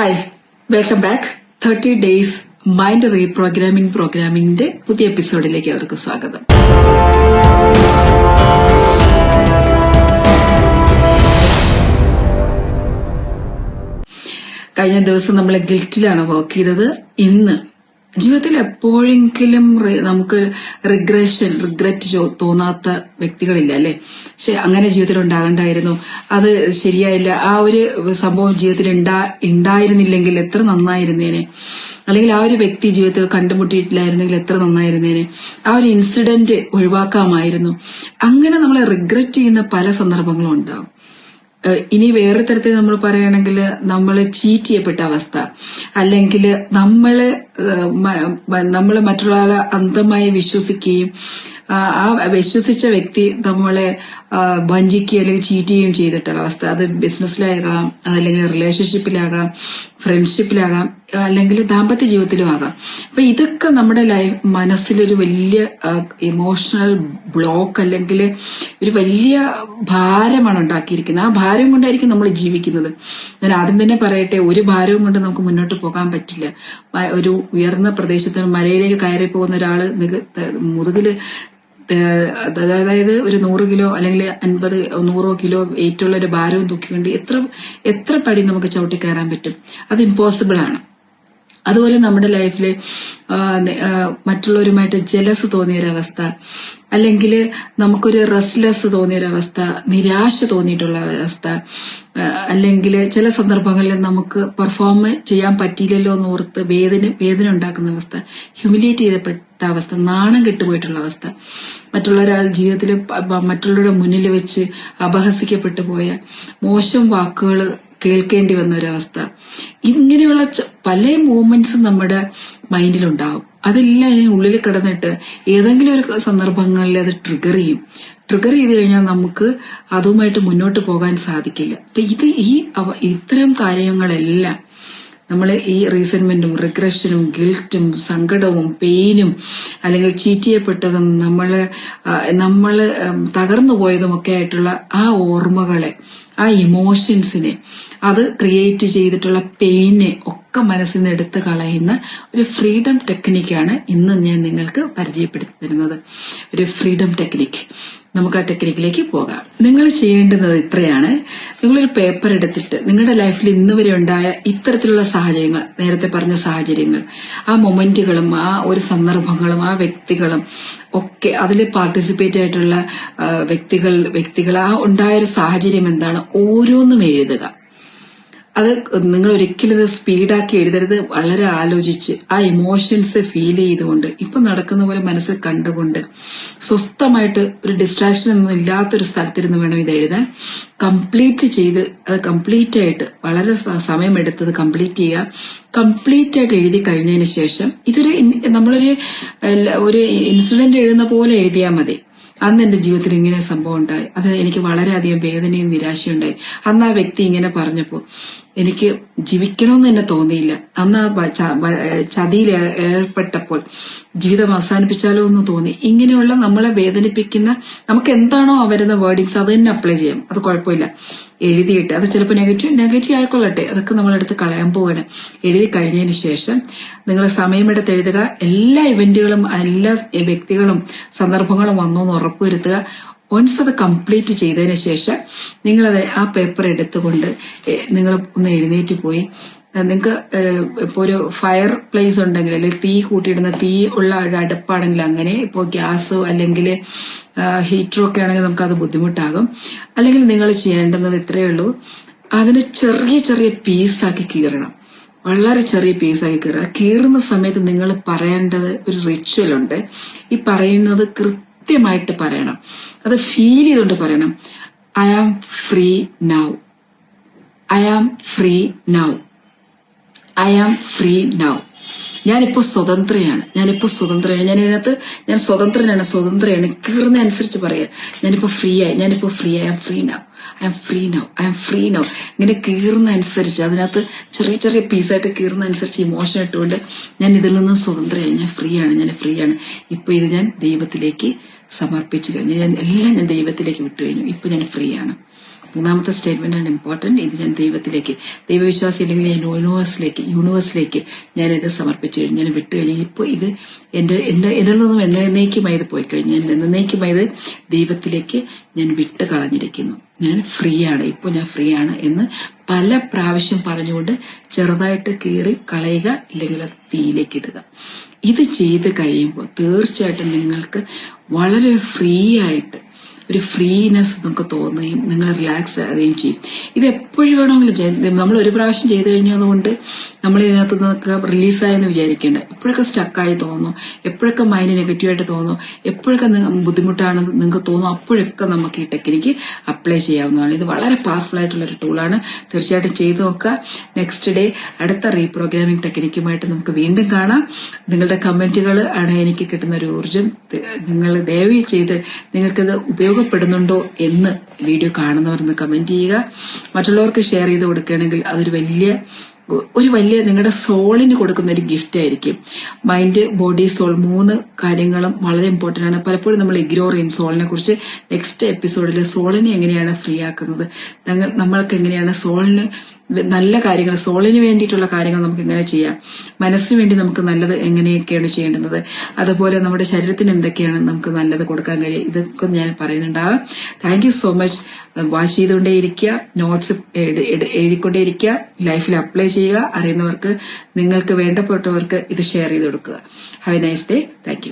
Hi, welcome back. 30 days mind പ്രോഗ്രാമിംഗിന്റെ പുതിയ എപ്പിസോഡിലേക്ക് അവർക്ക് സ്വാഗതം. കഴിഞ്ഞ ദിവസം നമ്മൾ ഗിൽറ്റിലാണ് വർക്ക് ചെയ്തത്. ഇന്ന് ജീവിതത്തിൽ എപ്പോഴെങ്കിലും നമുക്ക് റിഗ്രറ്റ് തോന്നാത്ത വ്യക്തികളില്ല അല്ലെ? പക്ഷെ അങ്ങനെ ജീവിതത്തിൽ ഉണ്ടാകണ്ടായിരുന്നു, അത് ശരിയായില്ല, ആ ഒരു സംഭവം ജീവിതത്തിൽ ഉണ്ടായിരുന്നില്ലെങ്കിൽ എത്ര നന്നായിരുന്നേനെ, അല്ലെങ്കിൽ ആ ഒരു വ്യക്തി ജീവിതത്തിൽ കണ്ടുമുട്ടിയിട്ടില്ലായിരുന്നെങ്കിൽ എത്ര നന്നായിരുന്നേനെ, ആ ഒരു ഇൻസിഡന്റ് ഒഴിവാക്കാമായിരുന്നു. അങ്ങനെ നമ്മളെ റിഗ്രറ്റ് ചെയ്യുന്ന പല സന്ദർഭങ്ങളും ഉണ്ടാവും. ഇനി വേറെ തരത്തിൽ നമ്മൾ പറയുകയാണെങ്കിൽ നമ്മൾ ചീറ്റ് ചെയ്യപ്പെട്ട അവസ്ഥ, അല്ലെങ്കിൽ നമ്മള് മറ്റൊരാളെ അന്ധമായി വിശ്വസിക്കുകയും ആ വിശ്വസിച്ച വ്യക്തി നമ്മളെ വഞ്ചിക്കുകയും അല്ലെങ്കിൽ ചീറ്റ് ചെയ്യുകയും ചെയ്തിട്ടുള്ള അവസ്ഥ. അത് ബിസിനസ്സിലാകാം, അതല്ലെങ്കിൽ റിലേഷൻഷിപ്പിലാകാം, ഫ്രണ്ട്ഷിപ്പിലാകാം, അല്ലെങ്കിൽ ദാമ്പത്യ ജീവിതത്തിലും ആകാം. അപ്പൊ ഇതൊക്കെ നമ്മുടെ മനസ്സിലൊരു വലിയ ഇമോഷണൽ ബ്ലോക്ക് അല്ലെങ്കിൽ ഒരു വലിയ ഭാരമാണ് ഉണ്ടാക്കിയിരിക്കുന്നത്. ആ ഭാരം കൊണ്ടായിരിക്കും നമ്മൾ ജീവിക്കുന്നത്. ഞാൻ ആദ്യം തന്നെ പറയട്ടെ, ഒരു ഭാരവും കൊണ്ട് നമുക്ക് മുന്നോട്ട് പോകാൻ പറ്റില്ല. ഒരു ഉയർന്ന പ്രദേശത്ത് മലയിലേക്ക് കയറി പോകുന്ന ഒരാള് മുതുകില് അതായത് ഒരു 100 കിലോ അല്ലെങ്കിൽ 100 കിലോ വെയിറ്റ് ഉള്ള ഒരു ഭാരവും തൂക്കിക്കൊണ്ട് എത്ര പടി നമുക്ക് ചവിട്ടി കയറാൻ പറ്റും? അത് ഇമ്പോസിബിൾ ആണ്. അതുപോലെ നമ്മുടെ ലൈഫില് മറ്റുള്ളവരുമായിട്ട് ജലസ് തോന്നിയൊരവസ്ഥ, അല്ലെങ്കിൽ നമുക്കൊരു റെസ്റ്റ്ലെസ് തോന്നിയൊരവസ്ഥ, നിരാശ തോന്നിയിട്ടുള്ള അവസ്ഥ, അല്ലെങ്കിൽ ചില സന്ദർഭങ്ങളിൽ നമുക്ക് പെർഫോം ചെയ്യാൻ പറ്റിയില്ലല്ലോ എന്ന് ഓർത്ത് വേദന ഉണ്ടാക്കുന്ന അവസ്ഥ, ഹ്യൂമിലിയേറ്റ് ചെയ്യപ്പെട്ട അവസ്ഥ, നാണം കെട്ടുപോയിട്ടുള്ള അവസ്ഥ, മറ്റുള്ളൊരാൾ ജീവിതത്തിൽ മറ്റുള്ളവരുടെ മുന്നിൽ വെച്ച് അപഹസിക്കപ്പെട്ടു പോയ മോശം വാക്കുകൾ കേൾക്കേണ്ടി വന്ന ഒരവസ്ഥ, ഇങ്ങനെയുള്ള പല മൂവ്മെന്റ്സും നമ്മുടെ മൈൻഡിലുണ്ടാവും. അതെല്ലാം ഉള്ളിൽ കിടന്നിട്ട് ഏതെങ്കിലും ഒരു സന്ദർഭങ്ങളിൽ അത് ട്രിഗർ ചെയ്ത് കഴിഞ്ഞാൽ നമുക്ക് അതുമായിട്ട് മുന്നോട്ട് പോകാൻ സാധിക്കില്ല. അപ്പൊ ഇത്തരം കാര്യങ്ങളെല്ലാം നമ്മൾ ഈ റീസെന്റ്മെന്റും റിഗ്രഷനും ഗിൽറ്റും സങ്കടവും പെയിനും അല്ലെങ്കിൽ ചീറ്റ് ചെയ്യപ്പെട്ടതും നമ്മള് തകർന്നു പോയതും ഒക്കെ ആയിട്ടുള്ള ആ ഓർമ്മകളെ, ആ ഇമോഷൻസിനെ, അത് ക്രിയേറ്റ് ചെയ്തിട്ടുള്ള പെയിനെ ഒക്കെ മനസ്സിൽ നിന്ന് എടുത്തു കളയുന്ന ഒരു ഫ്രീഡം ടെക്നിക്കാണ് ഇന്ന് ഞാൻ നിങ്ങൾക്ക് പരിചയപ്പെടുത്തി തരുന്നത്. ഒരു ഫ്രീഡം ടെക്നിക്ക്. നമുക്ക് ആ ടെക്നിക്കിലേക്ക് പോകാം. നിങ്ങൾ ചെയ്യേണ്ടുന്നത് ഇത്രയാണ്. നിങ്ങളൊരു പേപ്പർ എടുത്തിട്ട് നിങ്ങളുടെ ലൈഫിൽ ഇന്ന് വരെ ഉണ്ടായ ഇത്തരത്തിലുള്ള സാഹചര്യങ്ങൾ, നേരത്തെ പറഞ്ഞ സാഹചര്യങ്ങൾ, ആ മൊമെന്റുകളും ആ ഒരു സന്ദർഭങ്ങളും ആ വ്യക്തികളും ഒക്കെ, അതിൽ പാർട്ടിസിപ്പേറ്റ് ആയിട്ടുള്ള വ്യക്തികൾ ആ ഉണ്ടായൊരു സാഹചര്യം എന്താണ്, ഓരോന്നും എഴുതുക. അത് നിങ്ങൾ ഒരിക്കലും ഇത് സ്പീഡാക്കി എഴുതരുത്. വളരെ ആലോചിച്ച് ആ ഇമോഷൻസ് ഫീൽ ചെയ്തുകൊണ്ട്, ഇപ്പൊ നടക്കുന്ന പോലെ മനസ്സിൽ കണ്ടുകൊണ്ട്, സ്വസ്ഥമായിട്ട് ഒരു ഡിസ്ട്രാക്ഷൻ ഒന്നും ഇല്ലാത്തൊരു സ്ഥലത്തിരുന്ന് വേണം ഇത് എഴുതാൻ. കംപ്ലീറ്റ് ചെയ്ത് അത് കംപ്ലീറ്റ് ആയിട്ട്, വളരെ സമയമെടുത്തത് കംപ്ലീറ്റ് ചെയ്യുക. കംപ്ലീറ്റ് ആയിട്ട് എഴുതി കഴിഞ്ഞതിന് ശേഷം നമ്മളൊരു ഇൻസിഡന്റ് എഴുതുന്ന പോലെ എഴുതിയാൽ മതി. അന്ന് എന്റെ ജീവിതത്തിൽ ഇങ്ങനെ സംഭവം ഉണ്ടായി, അത് എനിക്ക് വളരെയധികം വേദനയും നിരാശയും ഉണ്ടായി. അന്ന് ആ വ്യക്തി ഇങ്ങനെ പറഞ്ഞപ്പോ എനിക്ക് ജീവിക്കണമെന്ന് തന്നെ തോന്നിയില്ല. അന്ന് ആ ചതിയിൽ ഏർപ്പെട്ടപ്പോൾ ജീവിതം അവസാനിപ്പിച്ചാലോ എന്ന് തോന്നി. ഇങ്ങനെയുള്ള നമ്മളെ വേദനിപ്പിക്കുന്ന, നമുക്ക് എന്താണോ വരുന്ന വേർഡിങ്സ് അത് തന്നെ അപ്ലൈ ചെയ്യാം. അത് കുഴപ്പമില്ല. എഴുതിയിട്ട്, അത് ചിലപ്പോൾ നെഗറ്റീവ് ആയിക്കൊള്ളട്ടെ, അതൊക്കെ നമ്മളെടുത്ത് കളയാൻ പോവുകയാണ്. എഴുതി കഴിഞ്ഞതിന് ശേഷം നിങ്ങൾ സമയമെടുത്ത് എഴുതുക. എല്ലാ ഇവന്റുകളും, എല്ലാ വ്യക്തികളും സന്ദർഭങ്ങളും വന്നു എന്ന് ഉറപ്പുവരുത്തുക. വൺസ് അത് കംപ്ലീറ്റ് ചെയ്തതിന് ശേഷം നിങ്ങളത് ആ പേപ്പർ എടുത്തുകൊണ്ട് നിങ്ങൾ ഒന്ന് എഴുന്നേറ്റ് പോയി, നിങ്ങൾക്ക് ഇപ്പൊ ഒരു ഫയർ പ്ലേസ് ഉണ്ടെങ്കിൽ, അല്ലെങ്കിൽ തീ കൂട്ടിയിടുന്ന തീ ഉള്ള ഒരു അടുപ്പാണെങ്കിൽ അങ്ങനെ, ഇപ്പോൾ ഗ്യാസോ അല്ലെങ്കിൽ ഹീറ്ററോ ഒക്കെ ആണെങ്കിൽ നമുക്ക് അത് ബുദ്ധിമുട്ടാകും. അല്ലെങ്കിൽ നിങ്ങൾ ചെയ്യേണ്ടുന്നത് ഇത്രയേ ഉള്ളൂ, അതിന് ചെറിയ ചെറിയ പീസാക്കി കീറണം. വളരെ ചെറിയ പീസാക്കി കീറുന്ന സമയത്ത് നിങ്ങൾ പറയേണ്ടത് ഒരു റിച്വൽ ഉണ്ട്. ഈ പറയുന്നത് കൃത്യമായിട്ട് പറയണം. അത് ഫീൽ ചെയ്തുകൊണ്ട് പറയണം. I am free now, I am free now, I am free now. ഞാനിപ്പോ സ്വതന്ത്രയാണ്. ഞാൻ സ്വതന്ത്രയാണ്. കീറുന്ന അനുസരിച്ച് പറയാ, ഞാനിപ്പോ ഫ്രീ ആയി, I am free now, I am free now, I am free now. ഇങ്ങനെ കീറുന്ന അനുസരിച്ച്, അതിനകത്ത് ചെറിയ ചെറിയ പീസായിട്ട് കീറുന്ന അനുസരിച്ച് ഇമോഷൻ ഇട്ടുകൊണ്ട്, ഞാൻ ഇതിൽ നിന്ന് സ്വതന്ത്രയായി, ഞാൻ ഫ്രീ ആണ്. ഇപ്പൊ ഇത് ഞാൻ ദൈവത്തിലേക്ക് സമർപ്പിച്ചു കഴിഞ്ഞു, ഞാൻ ദൈവത്തിലേക്ക് വിട്ടു കഴിഞ്ഞു. ഇപ്പൊ ഞാൻ ഫ്രീ ആണ്. മൂന്നാമത്തെ സ്റ്റേറ്റ്മെന്റ് ആണ് ഇമ്പോർട്ടന്റ്. ഇത് ഞാൻ ദൈവത്തിലേക്ക്, ദൈവവിശ്വാസി അല്ലെങ്കിൽ ഞാൻ യൂണിവേഴ്സിലേക്ക് ഞാൻ ഇത് സമർപ്പിച്ചു കഴിഞ്ഞു, ഞാൻ വിട്ടു കഴിഞ്ഞു. ഇപ്പോൾ ഇത് എന്നിൽ നിന്നും എന്നേക്കുമായി ഇത് പോയി കഴിഞ്ഞു. ഞാൻ എന്നേക്കുമായി ഇത് ദൈവത്തിലേക്ക് ഞാൻ വിട്ട് കളഞ്ഞിരിക്കുന്നു. ഞാൻ ഫ്രീ ആണ്, ഇപ്പോൾ ഞാൻ ഫ്രീ ആണ് എന്ന് പല പ്രാവശ്യം പറഞ്ഞുകൊണ്ട് ചെറുതായിട്ട് കീറി കളയുക, ഇല്ലെങ്കിൽ അത് തീയിലേക്ക് ഇടുക. ഇത് ചെയ്ത് കഴിയുമ്പോൾ തീർച്ചയായിട്ടും നിങ്ങൾക്ക് വളരെ ഫ്രീ ആയിട്ട് ഒരു ഫ്രീനെസ് നിങ്ങൾക്ക് തോന്നുകയും നിങ്ങൾ റിലാക്സ്ഡ് ആകുകയും ചെയ്യും. ഇത് എപ്പോഴും വേണമെങ്കിലും നമ്മൾ ഒരു പ്രാവശ്യം ചെയ്തു കഴിഞ്ഞതുകൊണ്ട് നമ്മൾ ഇതിനകത്ത് നിന്നൊക്കെ റിലീസായെന്ന് വിചാരിക്കേണ്ട. എപ്പോഴൊക്കെ സ്റ്റക്കായി തോന്നുന്നു, എപ്പോഴൊക്കെ മൈൻഡ് നെഗറ്റീവായിട്ട് തോന്നുന്നു, എപ്പോഴൊക്കെ ബുദ്ധിമുട്ടാണെന്ന് നിങ്ങൾക്ക് തോന്നുന്നു, അപ്പോഴൊക്കെ നമുക്ക് ഈ ടെക്നിക്ക് അപ്ലൈ ചെയ്യാവുന്നതാണ്. ഇത് വളരെ പവർഫുൾ ആയിട്ടുള്ള ഒരു ടൂളാണ്. തീർച്ചയായിട്ടും ചെയ്തു നോക്കുക. നെക്സ്റ്റ് ഡേ അടുത്ത റീപ്രോഗ്രാമിംഗ് ടെക്നിക്കുമായിട്ട് നമുക്ക് വീണ്ടും കാണാം. നിങ്ങളുടെ കമന്റുകൾ ആണ് എനിക്ക് കിട്ടുന്ന ഒരു ഊർജം. നിങ്ങൾ ദയവ് ചെയ്ത് നിങ്ങൾക്കിത് ഉപയോഗപ്പെടുന്നുണ്ടോ എന്ന് വീഡിയോ കാണുന്നവർ കമന്റ് ചെയ്യുക. മറ്റുള്ളവർക്ക് ഷെയർ ചെയ്ത് കൊടുക്കുകയാണെങ്കിൽ അതൊരു വലിയ നിങ്ങളുടെ സോളിന് കൊടുക്കുന്ന ഒരു ഗിഫ്റ്റ് ആയിരിക്കും. മൈൻഡ്, ബോഡി, സോൾ 3 കാര്യങ്ങളും വളരെ ഇമ്പോർട്ടന്റ് ആണ്. പലപ്പോഴും നമ്മൾ ഇഗ്നോർ ചെയ്യും സോളിനെ കുറിച്ച്. നെക്സ്റ്റ് എപ്പിസോഡിൽ സോളിനെ എങ്ങനെയാണ് ഫ്രീ ആക്കുന്നത്, നമ്മൾക്ക് എങ്ങനെയാണ് സോളിന് നല്ല കാര്യങ്ങൾ, സോളിന് വേണ്ടിയിട്ടുള്ള കാര്യങ്ങൾ നമുക്ക് എങ്ങനെ ചെയ്യാം, മനസ്സിന് വേണ്ടി നമുക്ക് നല്ലത് എങ്ങനെയൊക്കെയാണ് ചെയ്യേണ്ടുന്നത്, അതുപോലെ നമ്മുടെ ശരീരത്തിന് എന്തൊക്കെയാണ് നമുക്ക് നല്ലത് കൊടുക്കാൻ കഴിയും, ഇതൊക്കെ ഞാൻ പറയുന്നുണ്ടാകും. Thank you so much. Watch ചെയ്തുകൊണ്ടേയിരിക്കുക, നോട്ട്സ് എഴുതിക്കൊണ്ടേയിരിക്കുക, ലൈഫിൽ അപ്ലൈ ചെയ്യുക. അറിയുന്നവർക്ക്, നിങ്ങൾക്ക് വേണ്ടപ്പെട്ടവർക്ക് ഇത് ഷെയർ ചെയ്ത് കൊടുക്കുക. Have A nice day. Thank you.